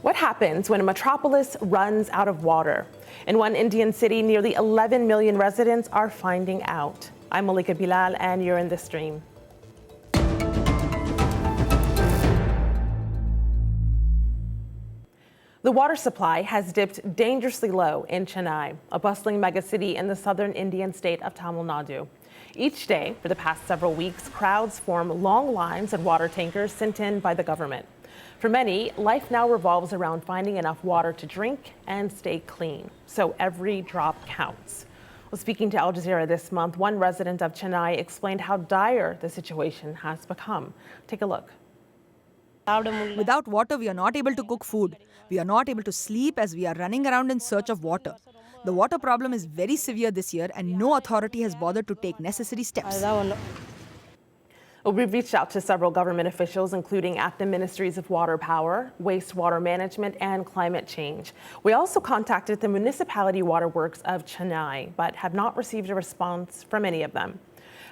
What happens when a metropolis runs out of water? In one Indian city, nearly 11 million residents are finding out. I'm Malika Bilal, and you're in the stream. The water supply has dipped dangerously low in Chennai, a bustling megacity in the southern Indian state of Tamil Nadu. Each day, for the past several weeks, crowds form long lines at water tankers sent in by the government. For many, life now revolves around finding enough water to drink and stay clean, so every drop counts. Well, speaking to Al Jazeera this month, one resident of Chennai explained how dire the situation has become. Take a look. Without water, we are not able to cook food. We are not able to sleep as we are running around in search of water. The water problem is very severe this year and no authority has bothered to take necessary steps. Well, we've reached out to several government officials, including at the Ministries of Water Power, Wastewater Management, and Climate Change. We also contacted the Municipality Waterworks of Chennai, but have not received a response from any of them.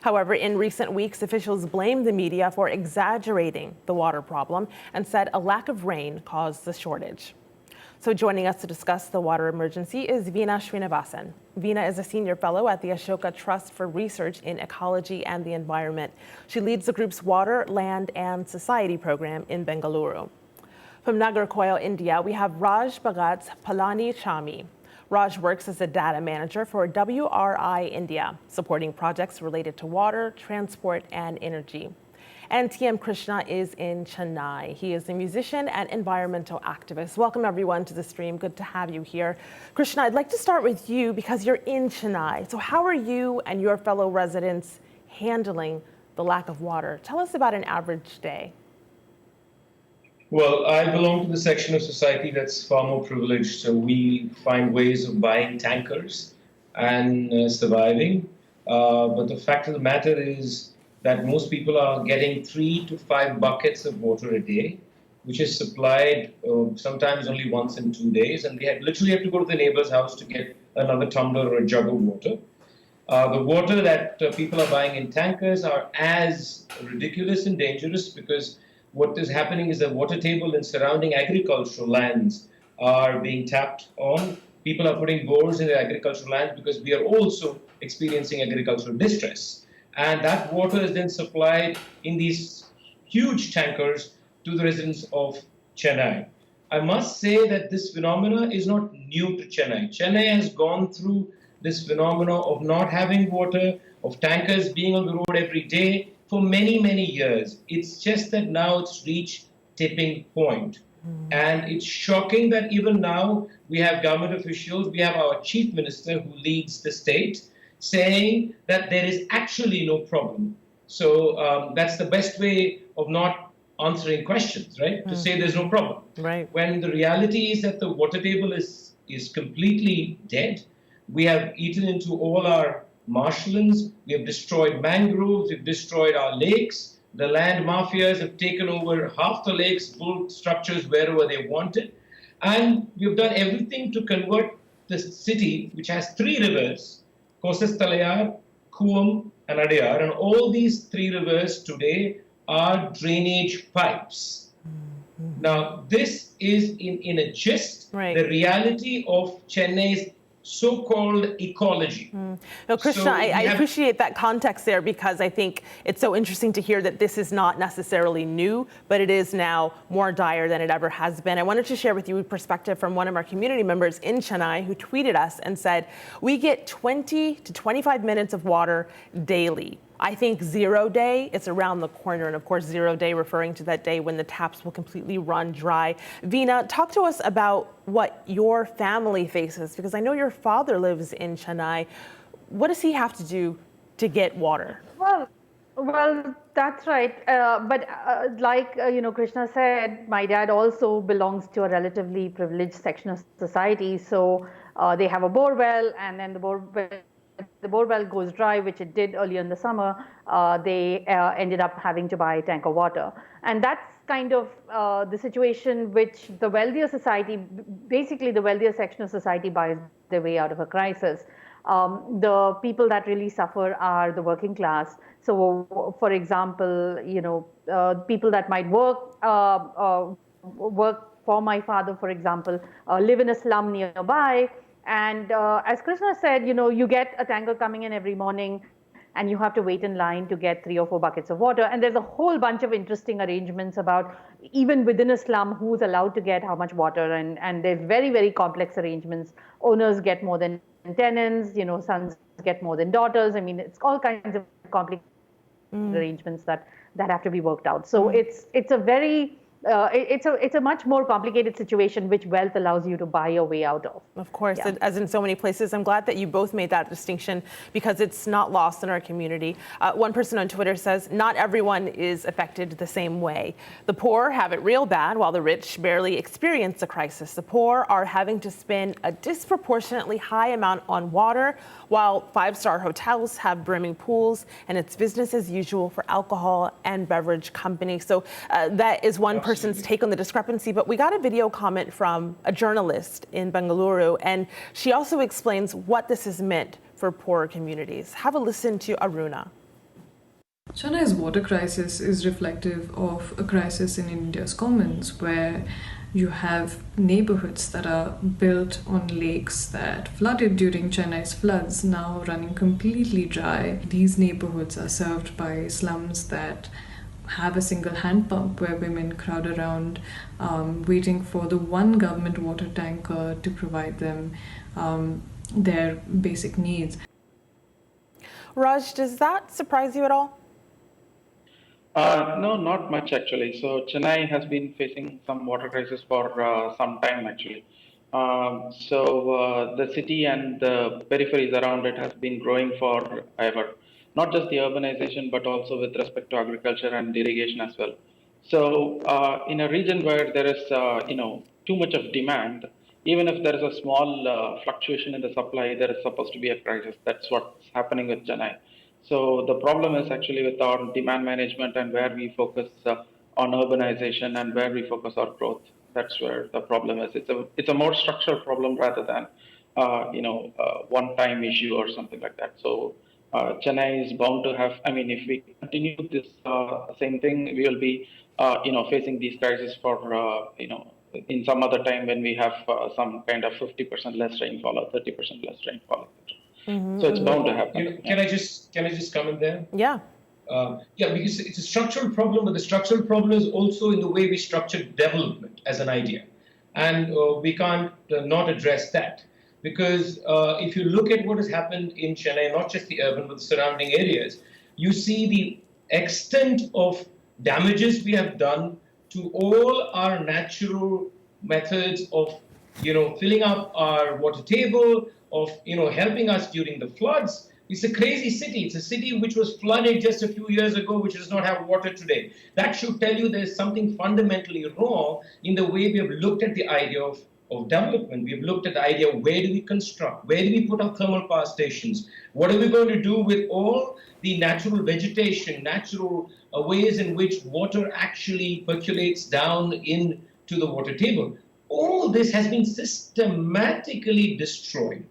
However, in recent weeks, officials blamed the media for exaggerating the water problem and said a lack of rain caused the shortage. So joining us to discuss the water emergency is Veena Srinivasan. Veena is a senior fellow at the Ashoka Trust for Research in Ecology and the Environment. She leads the group's Water, Land and Society program in Bengaluru. From Nagarkoil, India, we have Raj Bhagat's Palani Chami. Raj works as a data manager for WRI India, supporting projects related to water, transport, and energy. And TM Krishna is in Chennai. He is a musician and environmental activist. Welcome, everyone, to the stream. Good to have you here. Krishna, I'd like to start with you because you're in Chennai. So how are you and your fellow residents handling the lack of water? Tell us about an average day. Well, I belong to the section of society that's far more privileged, so we find ways of buying tankers and surviving. But the fact of the matter is that most people are getting 3 to 5 buckets of water a day, which is supplied sometimes only once in 2 days, and they literally have to go to the neighbor's house to get another tumbler or a jug of water. The water that people are buying in tankers are as ridiculous and dangerous because what is happening is the water table in surrounding agricultural lands are being tapped on. People are putting bores in their agricultural lands because we are also experiencing agricultural distress. And that water is then supplied in these huge tankers to the residents of Chennai. I must say that this phenomena is not new to Chennai. Chennai has gone through this phenomena of not having water, of tankers being on the road every day, for many, many years. It's just that now it's reached tipping point. And it's shocking that even now we have government officials, we have our chief minister who leads the state, saying that there is actually no problem. So that's the best way of not answering questions, right? To say there's no problem. Right. When the reality is that the water table is completely dead. We have eaten into all our marshlands, we have destroyed mangroves, we've destroyed our lakes. The land mafias have taken over half the lakes, built structures wherever they wanted. And we've done everything to convert the city, which has 3 rivers, Kosastalayar, Kuam, and Adayar. And all these 3 rivers today are drainage pipes. Now, this is in a gist, Right. the reality of Chennai's so-called ecology. No, Krishna, So I appreciate that context there because I think it's so interesting to hear that this is not necessarily new, but it is now more dire than it ever has been. I wanted to share with you a perspective from one of our community members in Chennai who tweeted us and said, we get 20 to 25 minutes of water daily. I think 0 day, it's around the corner. And of course, 0 day referring to that day when the taps will completely run dry. Veena, talk to us about what your family faces, because I know your father lives in Chennai. What does he have to do to get water? Well, that's right. But like Krishna said, my dad also belongs to a relatively privileged section of society. So they have a bore well, and then the bore well goes dry, which it did earlier in the summer. They ended up having to buy tanker water, and that's kind of the situation which the wealthier society, basically the wealthier section of society, buys their way out of a crisis. The people that really suffer are the working class. So, for example, people that might work work for my father, for example, live in a slum nearby. And as Krishna said, you get a tanker coming in every morning and you have to wait in line to get 3 or 4 buckets of water. And there's a whole bunch of interesting arrangements about even within a slum who's allowed to get how much water. And there's very, very complex arrangements. Owners get more than tenants, sons get more than daughters. I mean, it's all kinds of complicated arrangements that have to be worked out. So it's a very it's a much more complicated situation, which wealth allows you to buy your way out of. Of course, as in so many places. I'm glad that you both made that distinction because it's not lost in our community. One person on Twitter says, not everyone is affected the same way. The poor have it real bad while the rich barely experience the crisis. The poor are having to spend a disproportionately high amount on water while five-star hotels have brimming pools and it's business as usual for alcohol and beverage companies. So that is one person's take on the discrepancy, but we got a video comment from a journalist in Bengaluru, and she also explains what this has meant for poorer communities. Have a listen to Aruna. Chennai's water crisis is reflective of a crisis in India's commons, where you have neighborhoods that are built on lakes that flooded during Chennai's floods, now running completely dry. These neighborhoods are served by slums that have a single hand pump where women crowd around waiting for the one government water tanker to provide them their basic needs. Raj, does that surprise you at all? No, not much actually. So Chennai has been facing some water crisis for some time actually. The city and the peripheries around it has been growing forever. Not just the urbanization, but also with respect to agriculture and irrigation as well. So in a region where there is, too much of demand, even if there is a small fluctuation in the supply, there is supposed to be a crisis. That's what's happening with Chennai. So the problem is actually with our demand management and where we focus on urbanization and where we focus our growth. That's where the problem is. It's a more structural problem rather than one-time issue or something like that. So Chennai is bound to have. I mean, if we continue this same thing, we will be facing these crises for in some other time when we have some kind of 50% less rainfall or 30% less rainfall. So it's bound to happen. Can I just come in there? Yeah. Because it's a structural problem, but the structural problem is also in the way we structure development as an idea. And we can't not address that. Because if you look at what has happened in Chennai, not just the urban, but the surrounding areas, you see the extent of damages we have done to all our natural methods of, filling up our water table, of, helping us during the floods. It's a crazy city. It's a city which was flooded just a few years ago, which does not have water today. That should tell you there's something fundamentally wrong in the way we have looked at the idea of development. We have looked at the idea of where do we construct, where do we put our thermal power stations, what are we going to do with all the natural vegetation, natural ways in which water actually percolates down into the water table. All this has been systematically destroyed.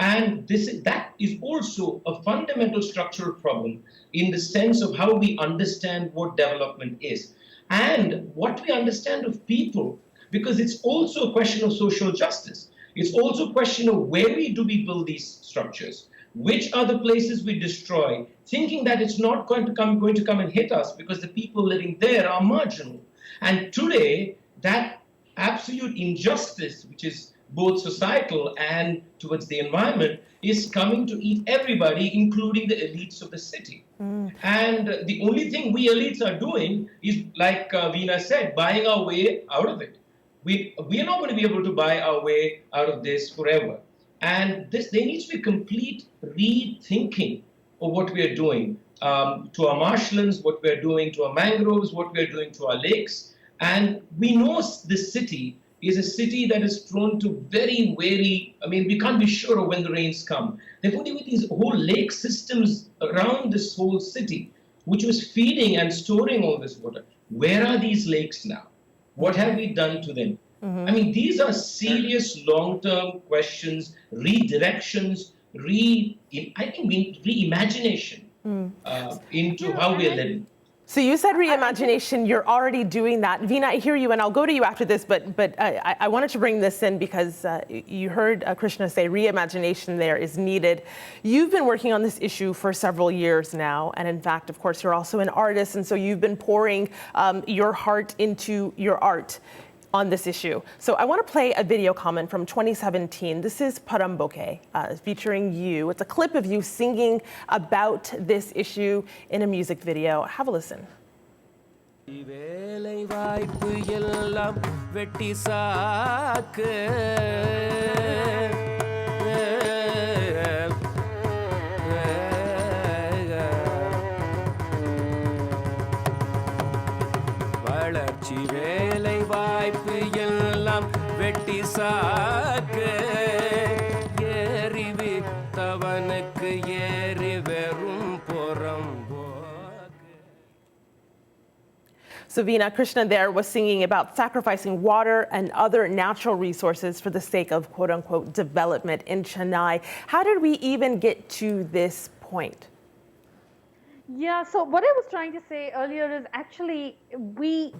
And that is also a fundamental structural problem in the sense of how we understand what development is and what we understand of people, because it's also a question of social justice. It's also a question of where do we build these structures, which are the places we destroy, thinking that it's not going to come and hit us because the people living there are marginal. And today, that absolute injustice, which is both societal and towards the environment, is coming to eat everybody, including the elites of the city. And the only thing we elites are doing is, like Veena said, buying our way out of it. We are not going to be able to buy our way out of this forever. And there needs to be complete rethinking of what we are doing to our marshlands, what we are doing to our mangroves, what we are doing to our lakes. And we know this city is a city that is prone to very wary, we can't be sure of when the rains come. Therefore, with these whole lake systems around this whole city, which was feeding and storing all this water, where are these lakes now? What have we done to them? These are serious long-term questions, redirections, reimagination into how we are living. So you said reimagination, you're already doing that. Veena, I hear you, and I'll go to you after this, but I wanted to bring this in because you heard Krishna say reimagination there is needed. You've been working on this issue for several years now, and in fact, of course, you're also an artist, and so you've been pouring your heart into your art on this issue. So I want to play a video comment from 2017. This is Paramboke, featuring you. It's a clip of you singing about this issue in a music video. Have a listen. So Veena, Krishna there was singing about sacrificing water and other natural resources for the sake of quote unquote development in Chennai. How did we even get to this point? Yeah, so what I was trying to say earlier is actually we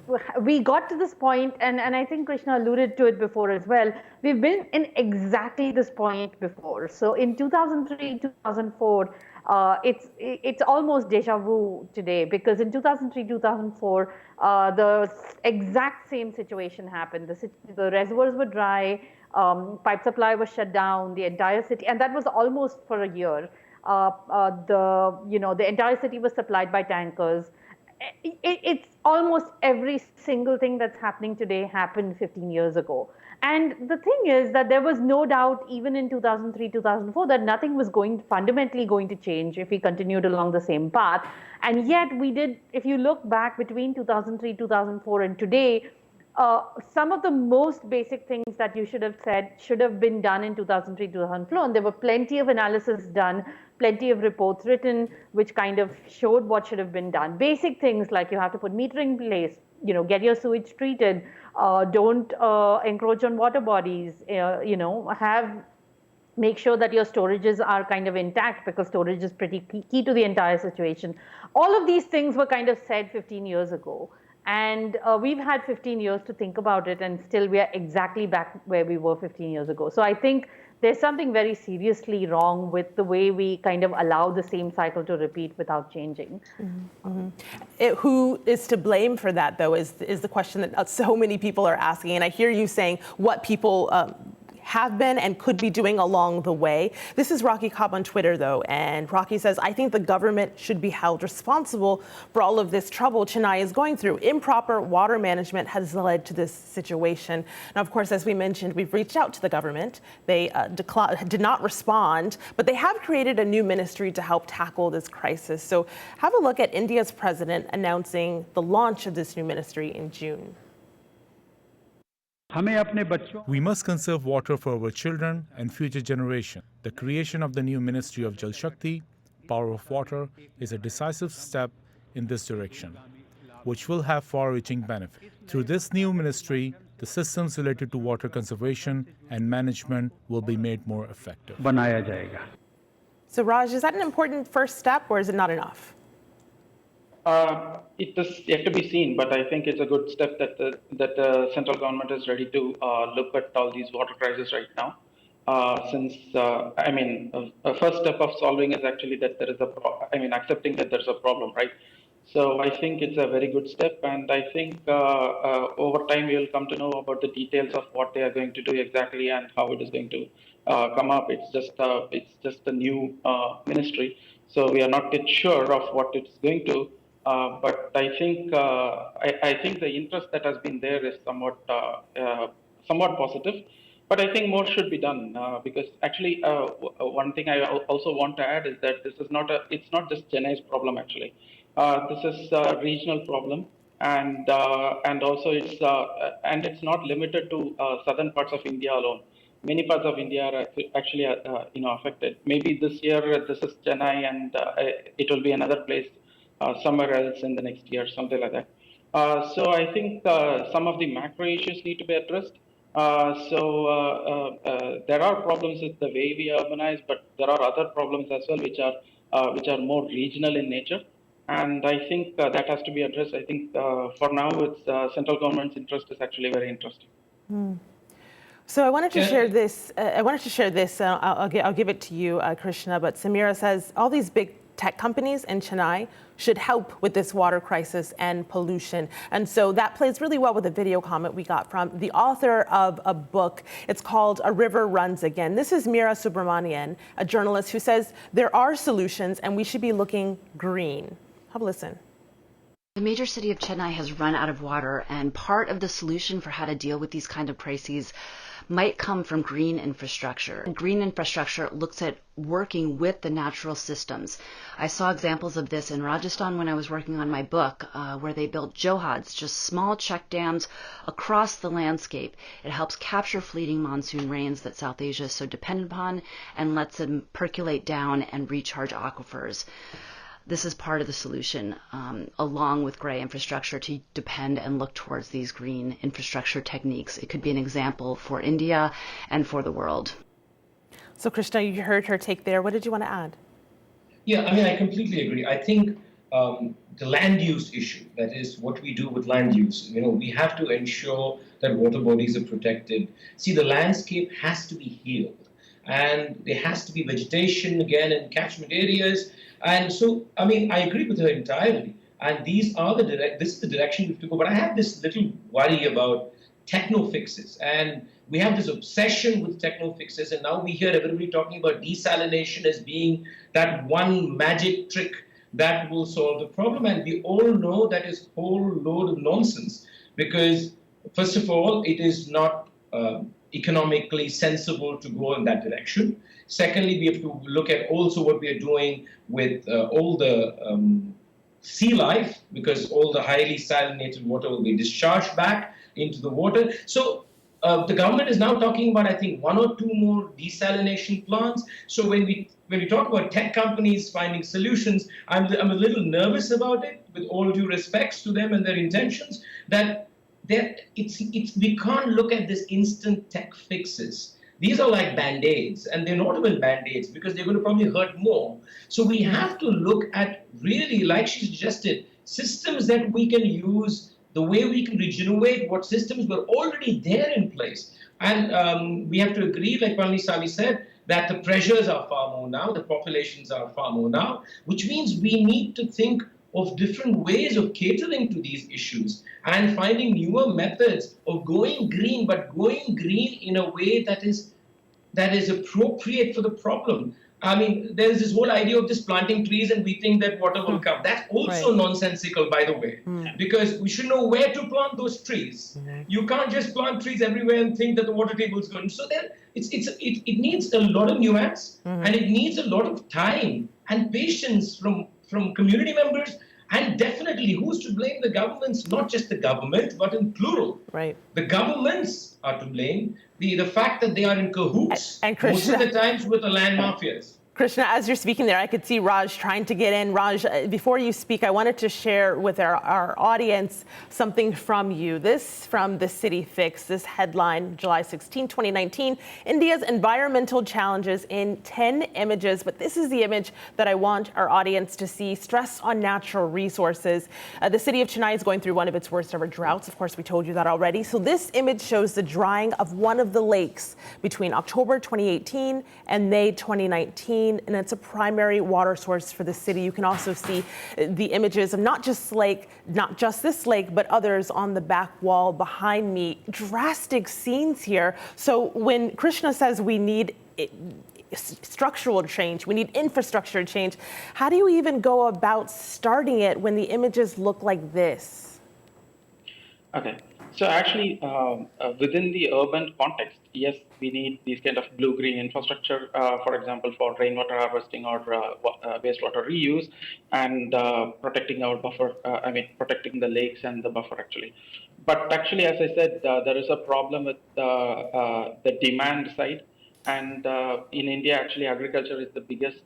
got to this point, and I think Krishna alluded to it before as well. We've been in exactly this point before. So in 2003, 2004, it's almost deja vu today, because in 2003, 2004, the exact same situation happened. The reservoirs were dry, pipe supply was shut down, the entire city, and that was almost for a year. The entire city was supplied by tankers. It's almost every single thing that's happening today happened 15 years ago. And the thing is that there was no doubt even in 2003, 2004 that nothing was fundamentally going to change if we continued along the same path. And yet we did. If you look back between 2003, 2004 and today, some of the most basic things that you should have said should have been done in 2003, 2004. And there were plenty of analysis done, plenty of reports written, which kind of showed what should have been done. Basic things like you have to put metering in place, get your sewage treated, don't encroach on water bodies, make sure that your storages are kind of intact, because storage is pretty key to the entire situation. All of these things were kind of said 15 years ago. And we've had 15 years to think about it, and still we are exactly back where we were 15 years ago. So I think there's something very seriously wrong with the way we kind of allow the same cycle to repeat without changing. Who is to blame for that, though, is the question that so many people are asking. And I hear you saying what people have been and could be doing along the way. This is Rocky Cobb on Twitter, though, and Rocky says, I think the government should be held responsible for all of this trouble Chennai is going through. Improper water management has led to this situation. Now, of course, as we mentioned, we've reached out to the government. They did not respond, but they have created a new ministry to help tackle this crisis. So have a look at India's president announcing the launch of this new ministry in June. We must conserve water for our children and future generations. The creation of the new Ministry of Jal Shakti, Power of Water, is a decisive step in this direction, which will have far-reaching benefits. Through this new ministry, the systems related to water conservation and management will be made more effective. So Raj, is that an important first step, or is it not enough? It is yet to be seen, but I think it's a good step that the central government is ready to look at all these water crises right now. A first step of solving is actually that there is accepting that there's a problem, right? So I think it's a very good step, and I think over time we will come to know about the details of what they are going to do exactly and how it is going to come up. It's just a new ministry, so we are not yet sure of what it's going to. But I think the interest that has been there is somewhat positive. But I think more should be done because actually one thing I also want to add is that it's not just Chennai's problem actually. This is a regional problem, and also it's not limited to southern parts of India alone. Many parts of India are actually affected. Maybe this year this is Chennai, and it will be another place somewhere else in the next year, something like that. So I think some of the macro issues need to be addressed. There are problems with the way we urbanize, but there are other problems as well, which are more regional in nature. And I think that has to be addressed. I think for now, it's central government's interest is actually very interesting. So I wanted to Yeah. share this. I'll give it to you, Krishna. But Samira says all these big tech companies in Chennai should help with this water crisis and pollution. And so that plays really well with a video comment we got from the author of a book. It's called A River Runs Again. This is Meera Subramanian, a journalist who says there are solutions and we should be looking green. Have a listen. The major city of Chennai has run out of water, and part of the solution for how to deal with these kind of crises might come from green infrastructure. Green infrastructure looks at working with the natural systems. I saw examples of this in Rajasthan when I was working on my book, where they built johads, just small check dams across the landscape. It helps capture fleeting monsoon rains that South Asia is so dependent upon and lets them percolate down and recharge aquifers. This is part of the solution, along with gray infrastructure, to depend and look towards these green infrastructure techniques. It could be an example for India and for the world. So Krishna, you heard her take there. What did you want to add? Yeah, I mean, I completely agree. I think the land use issue, that is what we do with land use, we have to ensure that water bodies are protected. See, the landscape has to be healed, and there has to be vegetation again in catchment areas. And so, I mean, I agree with her entirely. And this is the direction we have to go. But I have this little worry about techno fixes. And we have this obsession with techno fixes. And now we hear everybody talking about desalination as being that one magic trick that will solve the problem. And we all know that is a whole load of nonsense. Because, first of all, it is not economically sensible to go in that direction. Secondly, we have to look at also what we are doing with all the sea life, because all the highly salinated water will be discharged back into the water. So the government is now talking about, I think, 1 or 2 more desalination plants. So when we talk about tech companies finding solutions, I'm a little nervous about it, with all due respects to them and their intentions, that we can't look at this instant tech fixes. These are like Band-Aids, and they're not even Band-Aids because they're going to probably hurt more. So we have to look at really, like she suggested, systems that we can use, the way we can regenerate what systems were already there in place. And we have to agree, like Palanisabi said, that the pressures are far more now, the populations are far more now, which means we need to think of different ways of catering to these issues and finding newer methods of going green, but going green in a way that is appropriate for the problem. I mean, there's this whole idea of just planting trees and we think that water will come. That's also nonsensical, by the way, because we should know where to plant those trees. You can't just plant trees everywhere and think that the water table is going. So then it needs a lot of nuance and it needs a lot of time and patience from community members. And definitely, who's to blame? The governments, not just the government, but in plural. Right. The governments are to blame. The fact that they are in cahoots And most of the times with the land mafias. Krishna, as you're speaking there, I could see Raj trying to get in. Raj, before you speak, I wanted to share with our audience something from you. This from the City Fix, this headline, July 16, 2019, India's environmental challenges in 10 images. But this is the image that I want our audience to see, stress on natural resources. The city of Chennai is going through one of its worst ever droughts. Of course, we told you that already. So this image shows the drying of one of the lakes between October 2018 and May 2019. And it's a primary water source for the city. You can also see the images of not just this lake, but others on the back wall behind me. Drastic scenes here. So when Krishna says we need structural change, we need infrastructure change, how do you even go about starting it when the images look like this? Okay. So actually, within the urban context, yes, we need these kind of blue-green infrastructure, for example, for rainwater harvesting or wastewater reuse, and protecting our buffer. Protecting the lakes and the buffer actually. But actually, as I said, there is a problem with the demand side. And in India, actually, agriculture is the biggest,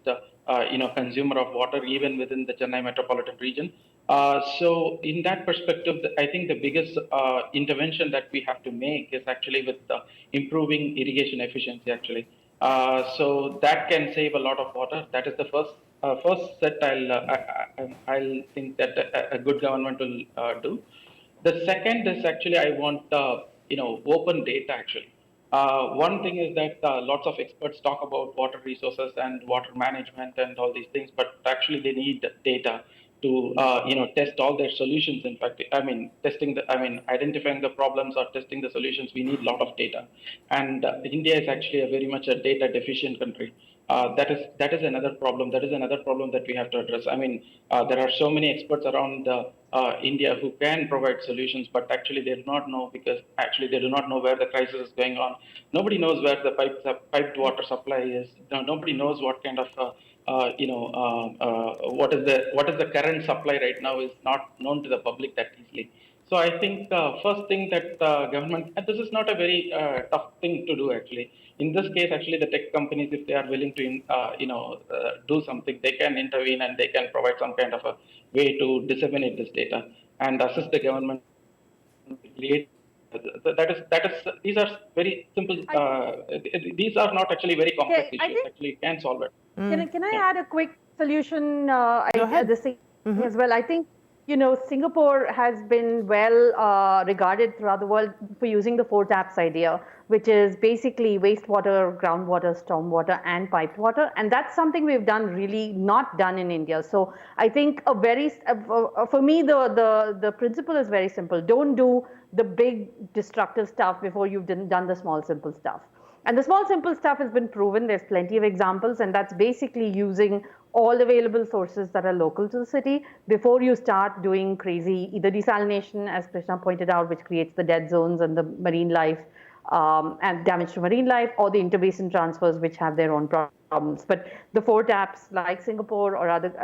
consumer of water, even within the Chennai metropolitan region. So in that perspective, I think the biggest intervention that we have to make is actually with improving irrigation efficiency, actually. So that can save a lot of water. That is the first first set I'll think that a good government will do. The second is actually I want open data actually. One thing is that lots of experts talk about water resources and water management and all these things, but actually they need data to test all their solutions. In fact, I mean identifying the problems or testing the solutions. We need a lot of data, and India is actually a very much a data deficient country. That is another problem. That is another problem that we have to address. I mean, there are so many experts around India who can provide solutions, but actually they do not know because actually they do not know where the crisis is going on. Nobody knows where the piped water supply is. Nobody knows what kind of what is the current supply right now is not known to the public that easily. So I think first thing that government, and this is not a very tough thing to do actually. In this case, actually, the tech companies, if they are willing to, do something, they can intervene and they can provide some kind of a way to disseminate this data and assist the government to create. That is. These are very simple. These are not actually very complex Okay, issues. Actually, you can solve it. Can I add a quick solution? Go ahead. This thing as well. I think Singapore has been well regarded throughout the world for using the four taps idea, which is basically wastewater, groundwater, stormwater, and piped water. And that's something we've done really not done in India. So I think for me the principle is very simple. Don't do the big destructive stuff before you've done the small simple stuff. And the small simple stuff has been proven. There's plenty of examples, and that's basically using all available sources that are local to the city before you start doing crazy either desalination, as Krishna pointed out, which creates the dead zones and the marine life and damage to marine life, or the interbasin transfers, which have their own problems. But the four taps, like Singapore or other,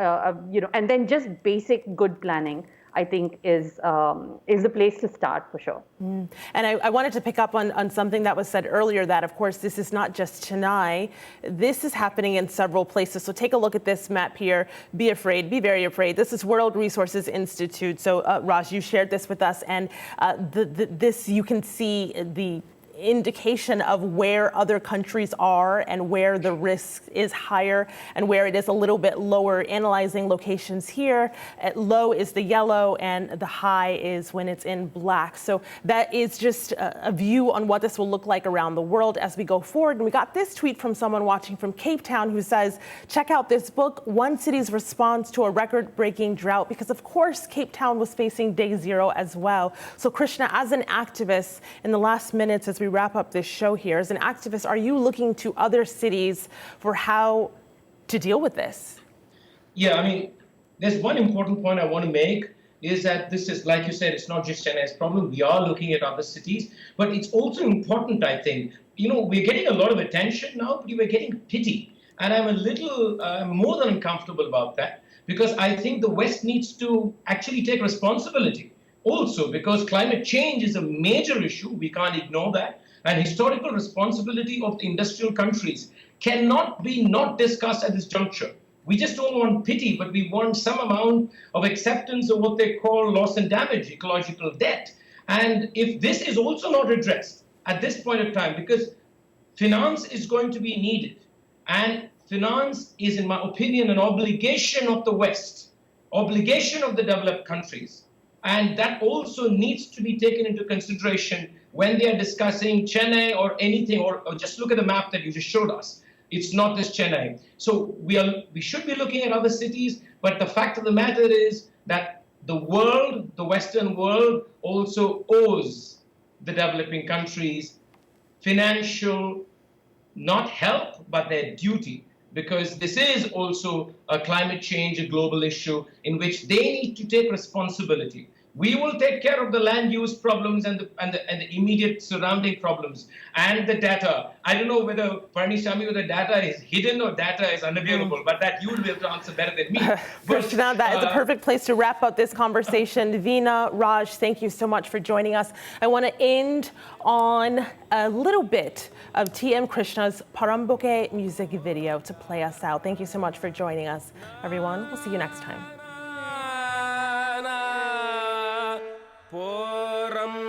and then just basic good planning, I think is the place to start for sure. And I wanted to pick up on something that was said earlier, that of course this is not just Chennai. This is happening in several places. So take a look at this map here. Be afraid, be very afraid. This is World Resources Institute. So Raj, you shared this with us, and this you can see the indication of where other countries are and where the risk is higher and where it is a little bit lower. Analyzing locations here, low is the yellow and the high is when it's in black. So that is just a view on what this will look like around the world as we go forward. And we got this tweet from someone watching from Cape Town who says, check out this book, One City's Response to a Record-Breaking Drought, because of course Cape Town was facing day zero as well. So Krishna, as an activist, in the last minutes as we wrap up this show here, as an activist, are you looking to other cities for how to deal with this? Yeah, I mean, there's one important point I want to make is that this is, like you said, it's not just Chennai's problem. We are looking at other cities, but it's also important, I think. We're getting a lot of attention now, but we're getting pity. And I'm a little more than uncomfortable about that, because I think the West needs to actually take responsibility also, because climate change is a major issue. We can't ignore that. And historical responsibility of the industrial countries cannot be not discussed at this juncture. We just don't want pity, but we want some amount of acceptance of what they call loss and damage, ecological debt. And if this is also not addressed at this point of time, because finance is going to be needed, and finance is, in my opinion, an obligation of the West, obligation of the developed countries. And that also needs to be taken into consideration when they are discussing Chennai or anything, or just look at the map that you just showed us. It's not just Chennai. So we should be looking at other cities, but the fact of the matter is that the world, the Western world, also owes the developing countries financial, not help, but their duty, because this is also a climate change, a global issue in which they need to take responsibility. We will take care of the land use problems and the immediate surrounding problems and the data. I don't know whether the data is hidden or data is unavailable, but that you will be able to answer better than me. Krishna, that is a perfect place to wrap up this conversation. Veena, Raj, thank you so much for joining us. I want to end on a little bit of T.M. Krishna's Paramboke music video to play us out. Thank you so much for joining us, everyone. We'll see you next time. Paramboke